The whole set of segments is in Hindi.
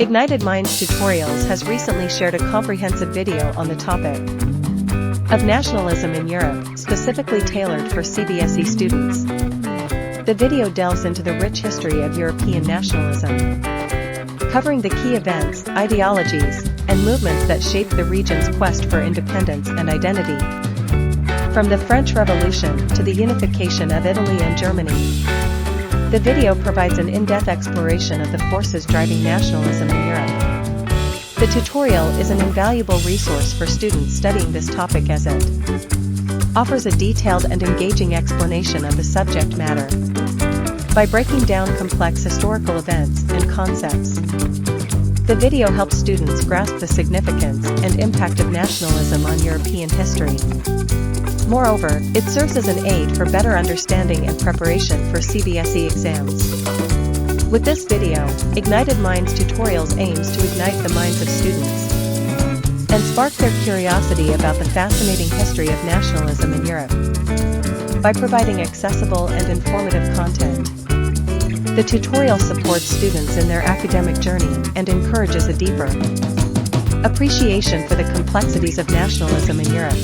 Ignited Minds Tutorials has recently shared a comprehensive video on the topic of nationalism in Europe, specifically tailored for CBSE students. The video delves into the rich history of European nationalism, covering the key events, ideologies, and movements that shaped the region's quest for independence and identity. From the French Revolution to the unification of Italy and Germany, the video provides an in-depth exploration of the forces driving nationalism in Europe. The tutorial is an invaluable resource for students studying this topic as it offers a detailed and engaging explanation of the subject matter by breaking down complex historical events and concepts. The video helps students grasp the significance and impact of nationalism on European history. Moreover, it serves as an aid for better understanding and preparation for CBSE exams. With this video, Ignited Minds Tutorials aims to ignite the minds of students and spark their curiosity about the fascinating history of nationalism in Europe. By providing accessible and informative content, the tutorial supports students in their academic journey and encourages a deeper appreciation for the complexities of nationalism in Europe.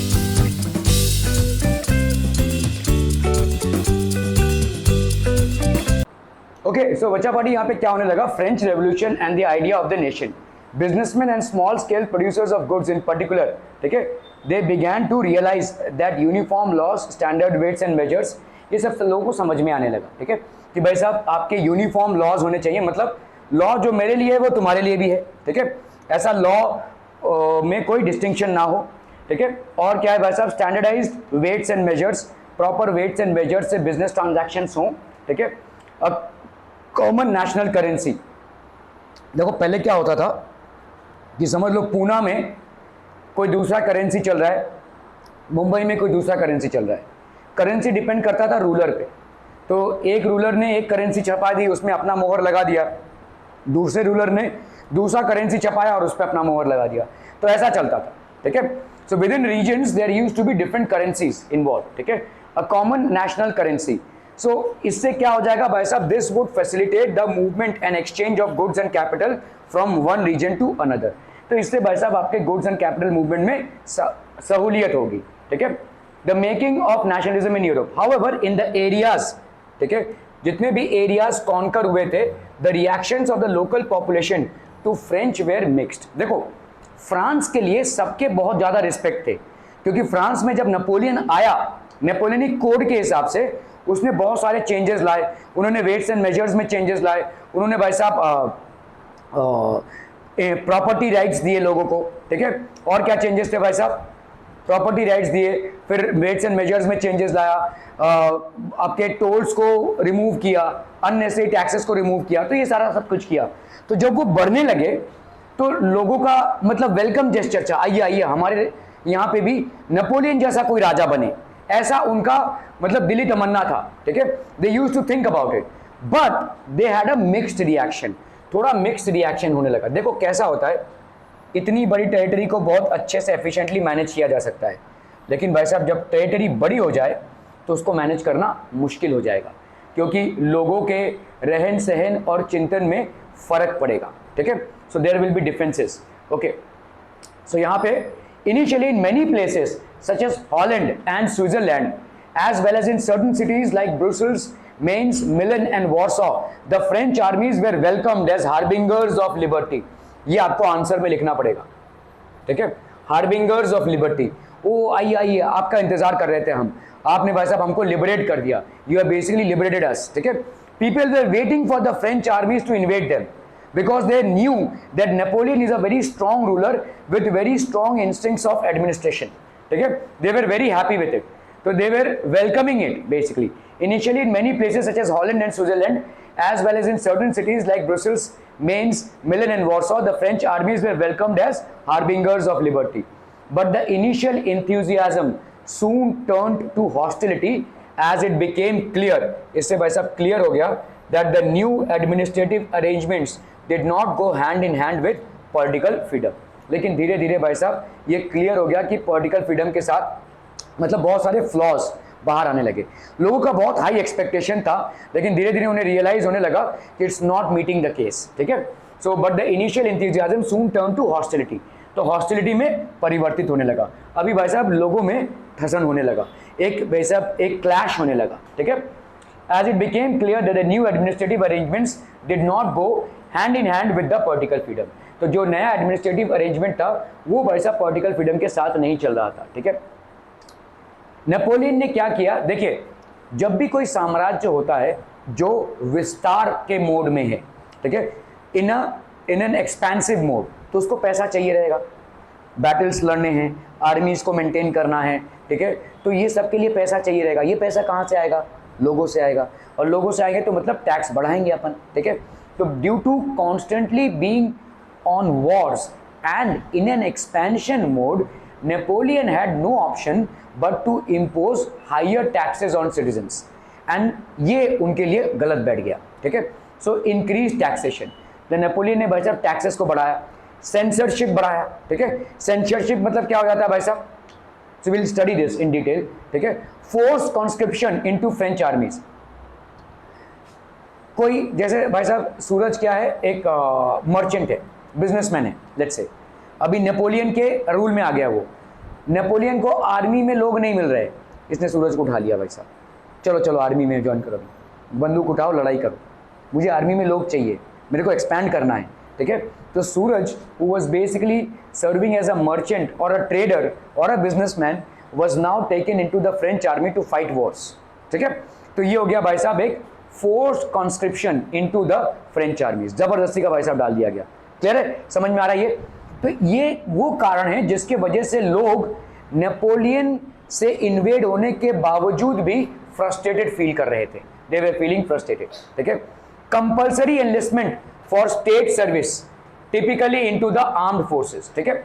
Okay, so बच्चा पार्टी यहाँ पे क्या होने लगा? French revolution and the idea of the nation. Businessman and small scale producers of goods in particular, ठीक है, they began to realise that uniform laws, standard weights and measures, ये सब लोगों को समझ में आने लगा. ठीक है, कि भाई साहब आपके यूनिफॉर्म लॉज होने चाहिए, मतलब लॉ जो मेरे लिए है वो तुम्हारे लिए भी है. ठीक है, ऐसा लॉ में कोई डिस्टिंक्शन ना हो. ठीक है, और क्या है भाई साहब, standardised weights and measures, proper weights and measures से बिजनेस ट्रांजैक्शंस हों. ठीक है, अब कॉमन नेशनल करेंसी. देखो पहले क्या होता था कि समझ लो पूना में कोई दूसरा करेंसी चल रहा है, मुंबई में कोई दूसरा करेंसी चल रहा है. करेंसी डिपेंड करता था रूलर पे. तो एक रूलर ने एक करेंसी छपा दी, उसमें अपना मोहर लगा दिया, दूसरे रूलर ने दूसरा करेंसी छपाया और उस पर अपना मोहर लगा दिया. तो ऐसा चलता था. ठीक है, so within regions there used to be different currencies involve. ठीक है, अ कॉमन नेशनल करेंसी. सो इससे क्या हो जाएगा भाई साहब, this would facilitate the movement and exchange of goods and capital from one region to another. तो इससे भाई साहब आपके गुड्स एंड कैपिटल मूवमेंट में सहूलियत होगी. ठीक है, the making of nationalism in Europe. However in the areas, ठीक है, जितने भी एरियाज कॉन्कर हुए थे, the reactions of the local population to French were mixed. देखो फ्रांस के लिए सबके बहुत ज्यादा रिस्पेक्ट थे, क्योंकि फ्रांस में जब नेपोलियन आया, नेपोलियनिक कोड के हिसाब से उसने बहुत सारे चेंजेस लाए. उन्होंने वेट्स एंड मेजर्स में चेंजेस लाए. उन्होंने भाई साहब प्रॉपर्टी राइट्स दिए लोगों को. ठीक है, और क्या चेंजेस थे भाई साहब, प्रॉपर्टी राइट्स दिए, फिर वेट्स एंड मेजर्स में चेंजेस लाया, आपके टोल्स को रिमूव किया, अननेसेसरी टैक्सेस को रिमूव किया. तो ये सारा सब कुछ किया. तो जब वो बढ़ने लगे तो लोगों का मतलब वेलकम जेस्चर था, आइए आइए हमारे यहाँ पे भी नेपोलियन जैसा कोई राजा बने, ऐसा उनका मतलब दिली तमन्ना था. ठीक है, they used to think about it, but they had a mixed reaction. थोड़ा मिक्स्ड रिएक्शन होने लगा. देखो कैसा होता है, इतनी बड़ी टेरिटरी को बहुत अच्छे से एफिशिएंटली मैनेज किया जा सकता है, लेकिन भाई साहब जब टेरिटरी बड़ी हो जाए तो उसको मैनेज करना मुश्किल हो जाएगा, क्योंकि लोगों के रहन सहन और चिंतन में फर्क पड़ेगा. ठीक है, so there will be differences. Okay, so यहाँ पे initially in many places such as Holland and Switzerland, as well as in certain cities like Brussels, Mainz, Milan and Warsaw, the French armies were welcomed as harbingers of liberty. ये आपको आंसर में लिखना पड़ेगा. ठीक है, harbingers of liberty. ओ आइए आइए, आपका इंतजार कर रहे थे हम, आपने भाई साहब हमको लिबरेट कर दिया. You have basically liberated us. ठीक है, people were waiting for the French armies to invade them, because they knew that Napoleon is a very strong ruler with very strong instincts of administration. ठीक है, they were very happy with it, so they were welcoming it basically. Initially in many places such as Holland and Switzerland, as well as in certain cities like Brussels, Mainz, Milan and Warsaw, the French armies were welcomed as harbingers of liberty. But the initial enthusiasm soon turned to hostility as it became clear, इससे भाई साहब clear हो गया, that the new administrative arrangements did not go hand in hand with political freedom. लेकिन धीरे धीरे भाई साहब ये क्लियर हो गया कि पॉलिटिकल फ्रीडम के साथ मतलब बहुत सारे फ्लॉज बाहर आने लगे. लोगों का बहुत हाई एक्सपेक्टेशन था, लेकिन धीरे धीरे उन्हें रियलाइज होने लगा कि it's not meeting the case. ठीक है, so but the initial enthusiasm soon turn to hostility, तो हॉस्टिलिटी में परिवर्तित होने लगा। अभी भाई साहब लोगों में ठसन होने लगा, एक भाई साहब एक क्लैश होने लगा, ठीक है। As it became clear that the new administrative arrangements did not go hand in hand with the political freedom, तो जो नया एडमिनिस्ट्रेटिव अरेंजमेंट था वो भाई साहब पॉलिटिकल फ्रीडम के साथ नहीं चल रहा था, ठीक है। नेपोलियन ने क्या किया, देखिए जब भी कोई साम्राज्य होता है जो विस्तार के मोड में है, ठीक है, इन एन एक्सपेंसिव मोड, तो उसको पैसा चाहिए रहेगा, बैटल्स लड़ने हैं, आर्मीज को मेंटेन करना है, ठीक है, तो ये सब के लिए पैसा चाहिए रहेगा। ये पैसा कहाँ से आएगा, लोगों से आएगा, और लोगों से आएंगे तो मतलब टैक्स बढ़ाएंगे अपन, ठीक है। तो due to constantly being on wars and in an expansion mode, Napoleon had no option but to impose higher taxes on citizens, and ये उनके लिए गलत बैठ गया, ठीक है। सो इंक्रीज टैक्सेशन, नेपोलियन ने भाई साहब टैक्सेस को बढ़ाया, सेंसरशिप बढ़ाया, ठीक है। सेंसरशिप मतलब क्या हो जाता है भाई साहब, so will study this in detail, ठीक है। फोर्स कॉन्स्क्रिप्शन इनटू फ्रेंच आर्मीज, कोई जैसे भाई साहब सूरज क्या है, एक मर्चेंट है, बिजनेसमैन है, लेट्स से, अभी नेपोलियन के रूल में आ गया वो, नेपोलियन को आर्मी में लोग नहीं मिल रहे, इसने सूरज को उठा लिया, भाई साहब चलो चलो आर्मी में ज्वाइन करो, बंदूक उठाओ लड़ाई करो, मुझे आर्मी में लोग चाहिए, मेरे को एक्सपैंड करना है, ठीक है। तो Suraj who was basically serving as a merchant और अ ट्रेडर और a businessman was now taken into the French army to fight wars, ठीक है। तो ये हो गया भाई साहब एक force conscription into the French आर्मीज, जबरदस्ती का भाई साहब डाल दिया गया, क्लियर है, समझ में आ रहा है ये। तो ये वो कारण है जिसके वजह से लोग नेपोलियन से इन्वेड होने के बावजूद भी फ्रस्ट्रेटेड फील कर रहे थे, दे वर फीलिंग फ्रस्ट्रेटेड, ठीक है। Compulsory enlistment for state service typically into the armed forces, ठीक है,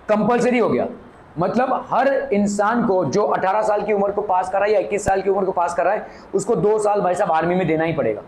कंपल्सरी हो गया, मतलब हर इंसान को जो 18 साल की उम्र को पास कर रहा है या 21 साल की उम्र को पास कर रहा है, उसको 2 साल भाई साहब आर्मी में देना ही पड़ेगा।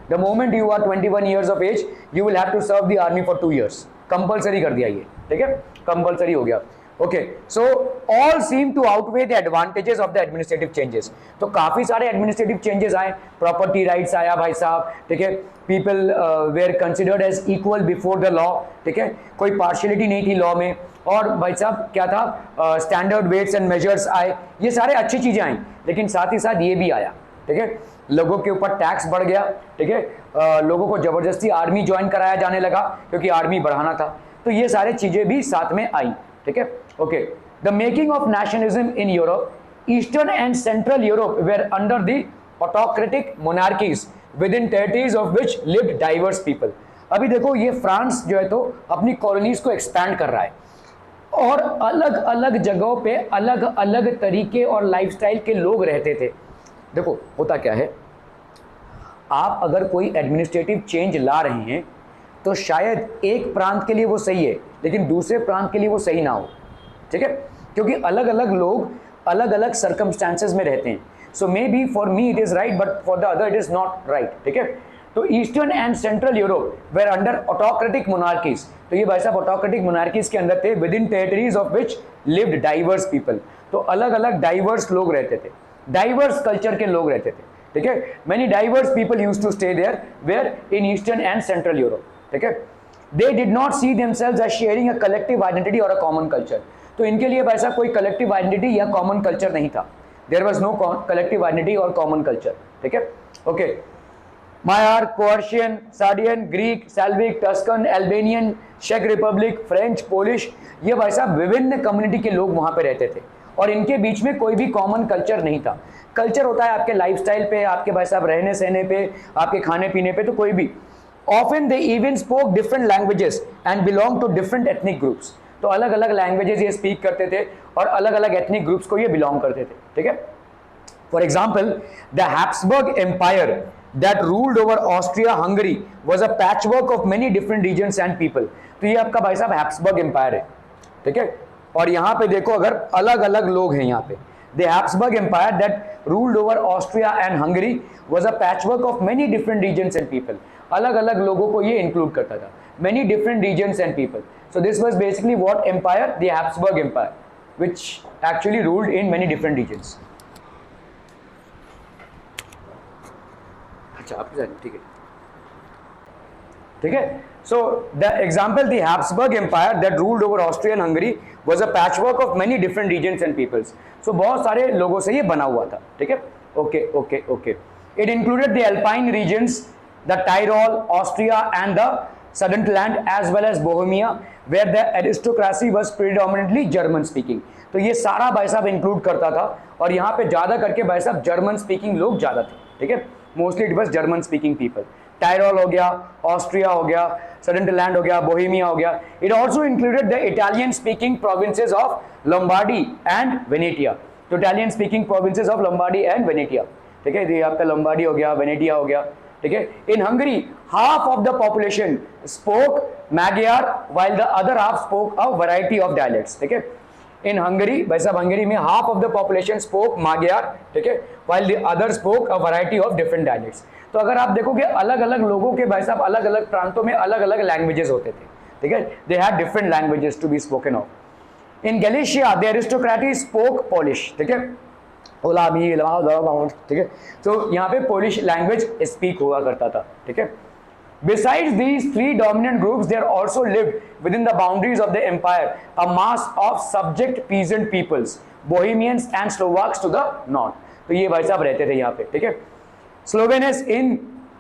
The moment you are 21 years of age you will have to serve the army for 2 years, compulsory कर दिया ये, ठीक है, कंपल्सरी हो गया। Okay, so all seem to outweigh the advantages of the administrative changes, तो काफी सारे एडमिनिस्ट्रेटिव चेंजेस आए, प्रॉपर्टी राइट्स आया भाई साहब, ठीक है, people were considered as equal before the law, ठीक है, कोई पार्शियलिटी नहीं थी लॉ में, और भाई साहब क्या था, स्टैंडर्ड वेट्स एंड मेजर्स आए, ये सारे अच्छी चीजें आई, लेकिन साथ ही साथ ये भी आया, ठीक है, लोगों के ऊपर टैक्स बढ़ गया, ठीक है, लोगों को जबरदस्ती आर्मी ज्वाइन कराया जाने लगा क्योंकि आर्मी बढ़ाना था, तो ये सारे चीजें भी साथ में आई, ठीक है। Okay, the making of nationalism in Europe, eastern and central Europe were under the autocratic monarchies within territories of which lived diverse people. अभी देखो ये फ्रांस जो है तो अपनी कॉलोनीज को एक्सपैंड कर रहा है और अलग अलग जगहों पे अलग अलग तरीके और लाइफस्टाइल के लोग रहते थे। देखो होता क्या है, आप अगर कोई एडमिनिस्ट्रेटिव चेंज ला रहे हैं तो शायद एक प्रांत के लिए वो सही है लेकिन दूसरे प्रांत के लिए वो सही ना हो, ठीक है, क्योंकि अलग अलग लोग अलग अलग सर्कमस्टांसेस में रहते हैं। So maybe for me it is right but for the other it is not right, ठीक है। तो eastern and central Europe were under autocratic monarchies, तो ये भाई साहब ऑटोक्रेटिक मोनार्कीज के अंदर थे, within territories of which lived diverse people, तो अलग अलग डाइवर्स लोग रहते थे, डाइवर्स कल्चर के लोग रहते थे, ठीक है। Many diverse people used to stay there were in eastern and central Europe, ठीक है। They did not see themselves as sharing a collective identity और अ कॉमन कल्चर, तो इनके लिए भाई साहब कोई कलेक्टिव आइडेंटिटी या कॉमन कल्चर नहीं था, there was no collective identity और कॉमन कल्चर, ठीक है। Okay, Magyar, Corsican, Sardinian, Greek, Slavic, Tuscan, Albanian, चेक रिपब्लिक, फ्रेंच, पोलिश, ये भाई साहब विभिन्न कम्युनिटी के लोग वहां पे रहते थे और इनके बीच में कोई भी कॉमन कल्चर नहीं था। कल्चर होता है आपके लाइफस्टाइल पे, आपके भाई साहब रहने सहने पे, आपके खाने पीने पे, तो कोई भी। Often they even spoke different languages and belong to different ethnic groups, तो अलग अलग लैंग्वेजेस ये स्पीक करते थे और अलग अलग एथनिक ग्रुप्स को ये बिलोंग करते थे, ठीक है। For example the Habsburg empire that ruled over Austria Hungary was a patchwork of many different regions and people, तो ये आपका भाई साहब हैब्सबर्ग एम्पायर है, ठीक है। और यहाँ पे देखो अगर अलग अलग लोग हैं यहाँ पे, the Habsburg Empire that ruled over Austria and Hungary was a patchwork of many different regions and people, अलग अलग लोगों को ये इंक्लूड करता था, many different regions and people, so this was basically what empire, the Habsburg Empire, which actually ruled in many different regions। अच्छा आपके साथ ठीक है। ठीक है. So the example, the Habsburg Empire that ruled over Austria and Hungary was a patchwork of many different regions and peoples. So बहुत सारे लोगों से ये बना हुआ था. ठीक है. Okay. It included the Alpine regions, the Tyrol, Austria and the Sudetenland as well as Bohemia, where the aristocracy was predominantly German speaking. तो ये सारा भाई साहब इंक्लूड करता था और यहाँ पे ज़्यादा करके भाई साहब जर्मन स्पीकिंग लोग ज़्यादा थे. ठीक है. Mostly it was German speaking people. Tyrol हो गया, ऑस्ट्रिया हो गया, सडेंटलैंड हो गया, बोहेमिया हो गया. It also included the Italian speaking provinces of Lombardy and Venetia. तो Italian speaking provinces of Lombardy and Venetia. ठीक है. ये आपका लंबार्डी हो गया, वेनेटिया हो गया. ठीक है. In Hungary half of the population spoke Magyar while the other half spoke a variety of dialects. ठीक है. इन हंगरी भाई साहब हंगरी में half of the population spoke Magyar. ठीक है. While the other spoke a variety of different dialects. तो अगर आप देखोगे अलग अलग लोगों के भाई साहब अलग अलग प्रांतों में अलग अलग लैंग्वेजेस होते थे. ठीक है. They had different languages to be spoken of. In Galicia the aristocracy spoke Polish. ठीक है. ठीक है. तो यहाँ पे पोलिश लैंग्वेज स्पीक हुआ करता था. ठीक है. Besides these three dominant groups, there also lived within the boundaries of the empire a mass of subject peasant peoples, Bohemians and Slovaks to the north. तो ये भाई साहब रहते थे यहाँ पे. ठीक है. Slovenes in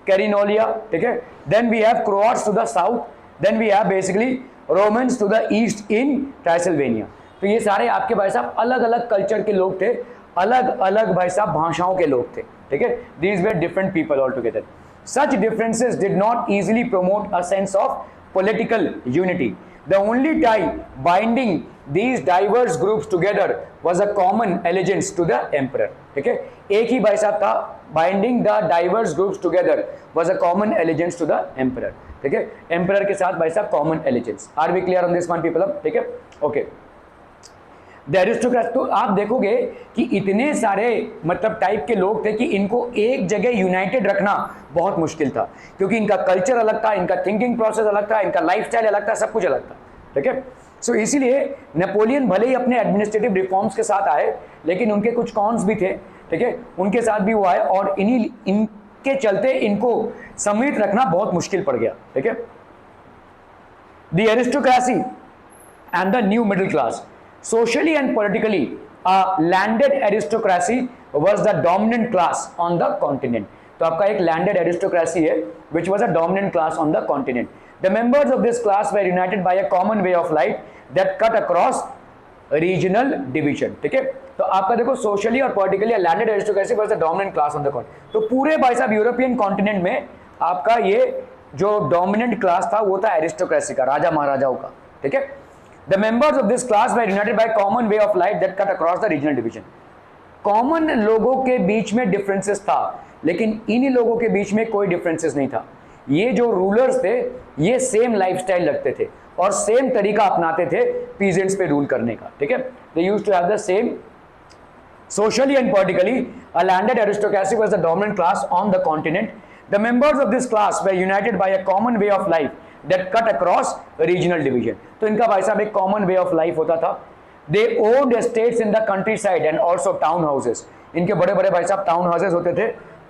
Carinolia. ठीक है. Then we have Croats to the south. Then we have basically Romans to the east in Transylvania. तो ये सारे आपके भाई साहब अलग अलग कल्चर के लोग थे, अलग अलग भाई साहब भाषाओं के लोग थे. ठीक है. These were different people altogether. Such differences did not easily promote a sense of political unity. The only tie binding these diverse groups together was a common allegiance to the emperor. ठीक है. एक ही भाई साहब था. Binding the diverse groups together was a common allegiance to the emperor. ठीक है. Emperor के साथ भाई साहब common allegiance. Are we clear on this one people? ठीक है. Okay. The aristocrat. तो आप देखोगे कि इतने सारे मतलब टाइप के लोग थे कि इनको एक जगह यूनाइटेड रखना बहुत मुश्किल था, क्योंकि इनका कल्चर अलग था, इनका थिंकिंग प्रोसेस अलग था, इनका लाइफस्टाइल अलग था, सब कुछ अलग था. ठीक है. सो इसीलिए नेपोलियन भले ही अपने एडमिनिस्ट्रेटिव रिफॉर्म्स के साथ आए, लेकिन उनके कुछ कॉन्स भी थे. ठीक है. उनके साथ भी वो आए और इनके चलते इनको समेत रखना बहुत मुश्किल पड़ गया. ठीक है. The aristocracy and the new middle class. Socially and politically, a landed aristocracy was the dominant class on the continent. तो आपका एक landed aristocracy है, which was a dominant class on the continent. The members of this class were united by a common way of life that cut across regional division. ठीक है. तो आपका देखो socially और politically a landed aristocracy was the dominant class on the continent. तो पूरे भाई साहब यूरोपियन कॉन्टिनेंट में आपका ये जो डोमिनेंट क्लास था वो था एरिस्टोक्रेसी का, राजा महाराजाओं का. ठीक है. The members of this class were united by a common way of life that cut across the regional division. Common लोगों के बीच में डिफरेंसेस था, लेकिन इन्हीं लोगों के बीच में कोई डिफरेंसेस नहीं था. ये जो रूलर्स थे ये सेम लाइफस्टाइल रखते थे और सेम तरीका अपनाते थे पीजेंट्स पे रूल करने का. ठीक है. They used to have the same. Socially and politically, a landed aristocracy was the dominant class on the continent. The members of this class were united by a common way of life that cut across regional division. तो इनका भाई साहब एक common way of life होता था. They owned estates in the countryside and also town houses. इनके बड़े बड़े भाई साहब टाउन हाउसेस होते थे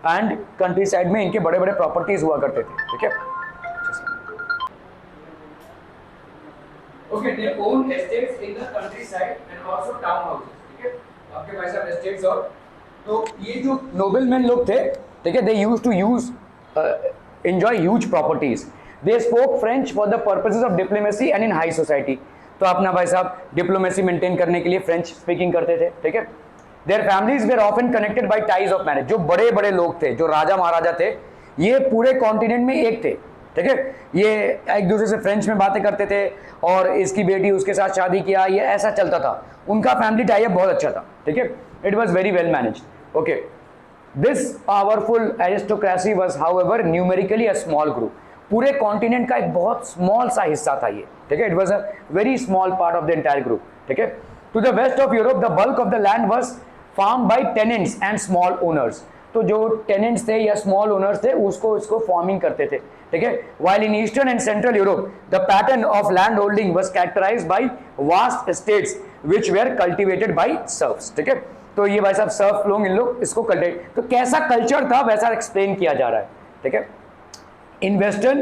एंड कंट्री साइड में इनके बड़े बड़े प्रॉपर्टीज हुआ करते थे. ठीक है. Okay, they owned estates in the countryside and also town houses. ठीक है. आपके भाई साहब estates और तो ये जो noblemen लोग थे, ठीक है, they used to enjoy huge properties. They spoke French for the purposes of diplomacy and in high society. तो अपना भाई साहब डिप्लोमेसी मेंटेन करने के लिए फ्रेंच स्पीकिंग करते थे. ठीक है. Their families were often connected by ties of marriage. जो बड़े बड़े लोग थे, जो राजा महाराजा थे, ये पूरे कॉन्टिनेंट में एक थे. ठीक है. ये एक दूसरे से फ्रेंच में बातें करते थे और इसकी बेटी उसके साथ शादी किया, ये ऐसा चलता था. उनका फैमिली टाई बहुत अच्छा था. ठीक है. It was very well managed. Okay. This powerful aristocracy was however numerically a small group. पूरे कॉन्टिनेंट का एक बहुत स्मॉल सा हिस्सा था ये. ठीक है. It was a very small part of the entire group. ठीक है. To the west of Europe the bulk of the land was farm by tenants and small owners. तो जो टेनेंट्स थे या स्मॉल ओनर्स थे उसको इसको फार्मिंग करते थे. ठीक है. While in eastern and central Europe the pattern of land holding was characterised by vast estates which were cultivated by serfs. ठीक है. तो ये भाई साहब सर्फ लोग इन लोग इसको कल्टिवेट. तो कैसा कल्चर था वैसा एक्सप्लेन किया जा रहा है. ठीक है. In Western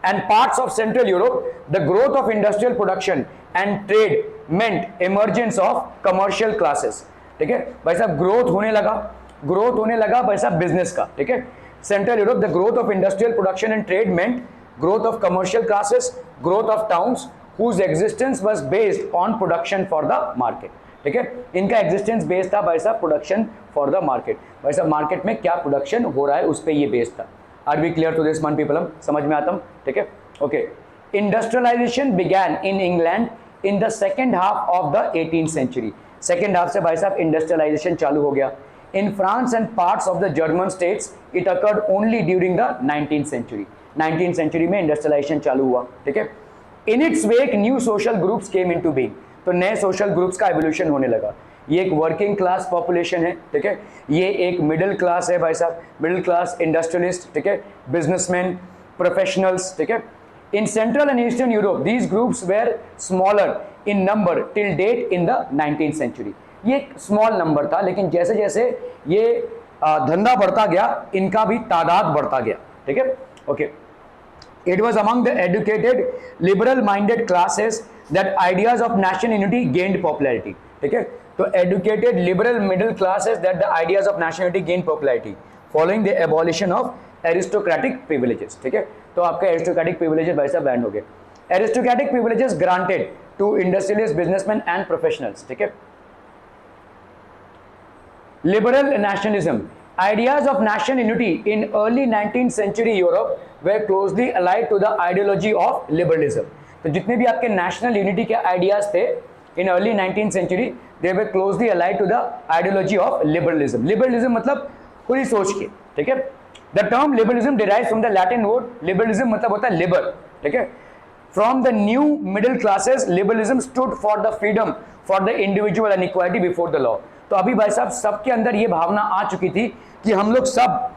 and parts of Central Europe, the growth of industrial production and trade meant emergence of commercial classes. ठीक है भाई साहब, ग्रोथ होने लगा भाई साहब बिजनेस का. ठीक है, central Europe, the growth of industrial production and trade meant growth of commercial classes, growth of towns whose existence was based on production for the market. ठीक है, इनका एग्जिस्टेंस बेस्ड था भाई साहब प्रोडक्शन फॉर द मार्केट. भाई साहब मार्केट में क्या प्रोडक्शन हो रहा है उस पर ये बेस्ड था. Are we clear to this one people? हम समझ में आता हूँ. ठीक है, okay. Industrialisation began in England in the second half of the 18th century. Second half से भाई साहब इंडस्ट्रियलाइजेशन चालू हो गया. In France and parts of the German states it occurred only during the 19th century. 19th century में इंडस्ट्रियलाइजेशन चालू हुआ. ठीक है, in its wake new social groups came into being. तो नए सोशल ग्रुप्स का एवोल्यूशन होने लगा. ये एक वर्किंग क्लास पॉपुलेशन है. ठीक है, ये एक मिडिल क्लास है भाई साहब, मिडिल क्लास इंडस्ट्रियलिस्ट. ठीक है, बिजनेसमैन, प्रोफेशनल्स. ठीक है, in central and eastern Europe these groups were smaller in number till date in the 19th century. ये एक स्मॉल नंबर था, लेकिन जैसे जैसे ये धंधा बढ़ता गया इनका भी तादाद बढ़ता गया. ठीक है, okay. It was among the educated, liberal-minded classes that ideas of national unity gained popularity. ठीक है, तो educated, liberal, middle classes that the ideas of national unity gained popularity following the abolition of aristocratic privileges. ठीक है, तो आपका aristocratic privileges भाई साहब बैन हो गए. Aristocratic privileges granted to industrialists, businessmen and professionals. ठीक है, liberal nationalism. Ideas of national unity in early 19th century Europe were closely allied to the ideology of liberalism. तो जितने भी आपके national unity के ideas थे in early 19th century, they were closely allied to the ideology of liberalism. Liberalism मतलब खुली सोच के. ठीक है, the term liberalism derives from the Latin word liberalism, मतलब होता है liber. ठीक है, from the new middle classes, liberalism stood for the freedom for the individual and equality before the law. तो अभी भाई साहब सबके अंदर ये भावना आ चुकी थी कि हम लोग सब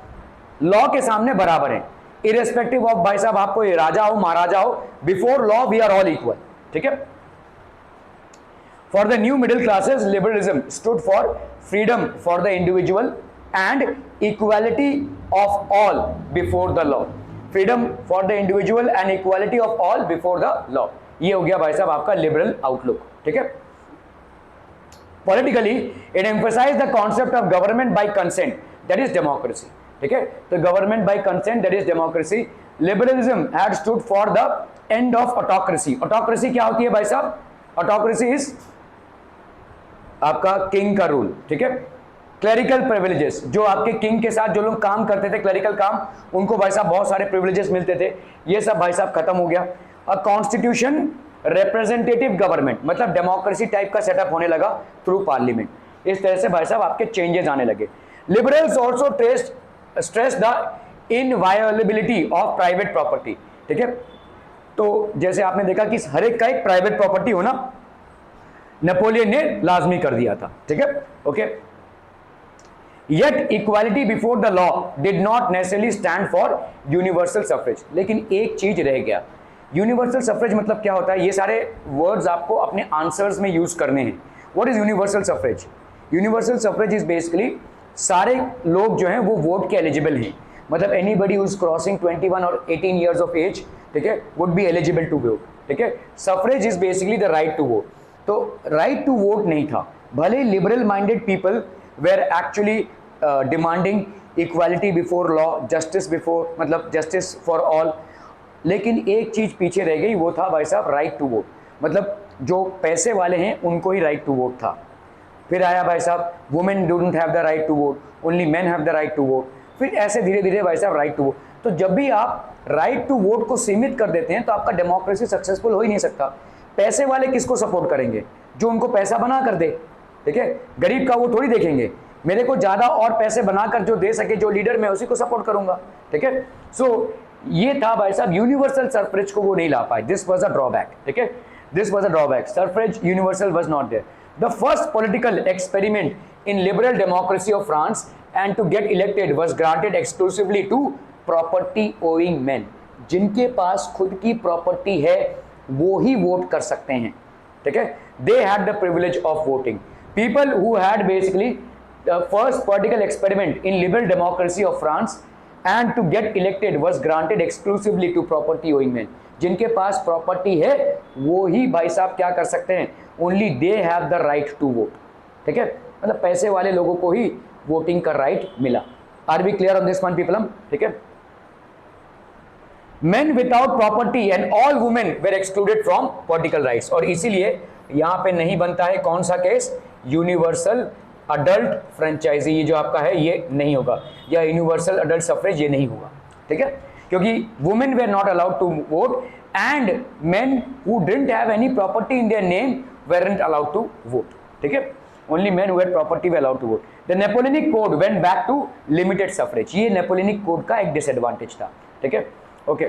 लॉ के सामने बराबर हैं, इरेस्पेक्टिव ऑफ भाई साहब आपको ये राजा हो महाराजा हो, before law we are all equal. ठीक है, for the new middle classes liberalism stood for freedom for the individual and equality of all before the law. Freedom for the individual and equality of all before the law. ये हो गया भाई साहब आपका लिबरल आउटलुक. ठीक है, politically it emphasized the concept of government by consent, that is democracy. ठीक है, तो government by consent, that is democracy. Liberalism had stood for the end of autocracy. autocracy क्या होती है भाई साहब? autocracy is आपका king का रूल. ठीक है, clerical privileges, जो आपके king के साथ जो लोग काम करते थे clerical काम, उनको भाई साहब बहुत सारे privileges मिलते थे. ये सब भाई साहब खत्म हो गया. a constitution, रिप्रेजेंटेटिव गवर्नमेंट, मतलब डेमोक्रेसी टाइप का सेटअप होने लगा थ्रू पार्लियामेंट. इस तरह से भाई साहब आपके चेंजेस आने लगे. Liberals also stress the inviolability of private property. ठीक है, तो जैसे आपने देखा कि हर एक का एक प्राइवेट प्रॉपर्टी होना नेपोलियन ने लाजमी कर दिया था. ठीक है, okay. Yet equality before the law did not necessarily stand for universal suffrage. लेकिन एक चीज रह गया. यूनिवर्सल सफरेज मतलब क्या होता है? ये सारे वर्ड्स आपको अपने आंसर्स में यूज करने हैं. What is universal suffrage? Universal suffrage is basically सारे लोग जो हैं वो वोट के एलिजिबल हैं. मतलब एनीबडी हु इज क्रॉसिंग 21 और 18 ईयर्स ऑफ एज, ठीक है, would be eligible to vote. ठीक है, suffrage is basically the right to vote. तो राइट टू वोट नहीं था. भले liberal minded people were actually demanding equality before law, justice before, मतलब जस्टिस फॉर ऑल, लेकिन एक चीज पीछे रह गई, वो था भाई साहब राइट टू वोट. मतलब जो पैसे वाले हैं उनको ही राइट टू वोट था. फिर आया भाई साहब women don't have the right to vote, only men have the right to vote. फिर ऐसे धीरे धीरे भाई साहब राइट टू वोट. तो जब भी आप राइट टू वोट को सीमित कर देते हैं तो आपका डेमोक्रेसी सक्सेसफुल हो ही नहीं सकता. पैसे वाले किसको सपोर्ट करेंगे? जो उनको पैसा बना कर दे. ठीक है, गरीब का वो थोड़ी देखेंगे. मेरे को ज्यादा और पैसे बनाकर जो दे सके, जो लीडर, मैं उसी को सपोर्ट करूंगा. ठीक है, सो ये था भाई साहब यूनिवर्सल सफरेज को वो नहीं ला पाए. This was a drawback. ठीक है, this was a drawback. Suffrage universal was not there. The first political experiment in liberal democracy of France and to get elected was granted exclusively to property owning man. जिनके पास खुद की प्रॉपर्टी है वो ही वोट कर सकते हैं. ठीक है, they had the privilege of voting. People who had basically the first political experiment in liberal democracy of France and to get elected was granted exclusively to property owing men. जिनके पास प्रॉपर्टी है वो ही भाई साहब क्या कर सकते हैं, only they have the right to vote. ठीक है, मतलब पैसे वाले लोगों को ही वोटिंग का राइट मिला. Are we clear on this one people? ठीक है. Men without property and all women were excluded from political rights. और इसीलिए यहां पे नहीं बनता है कौन सा केस, यूनिवर्सल अडल्ट फ्रेंचाइजी, ये जो आपका है ये नहीं होगा, या यूनिवर्सल अडल्ट सफरेज ये नहीं होगा. ठीक है, क्योंकि women were not allowed to vote and men who didn't have any property in their name weren't allowed to vote. ठीक है, only men who had property were allowed to vote. The Napoleonic code went back to limited suffrage. ये नेपोलियनिक कोड का एक डिसएडवांटेज था. ठीक है, okay.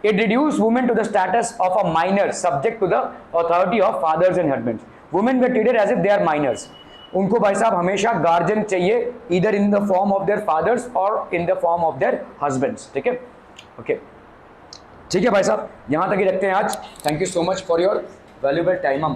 It reduced women to the status of a minor subject to the authority of fathers and husbands. Women were treated as if they are minors. उनको भाई साहब हमेशा गार्जियन चाहिए, either in the form of their fathers or in the form of their husbands. ठीक है, ओके. ठीक है भाई साहब, यहाँ तक ही रखते हैं आज. Thank you so much for your valuable time.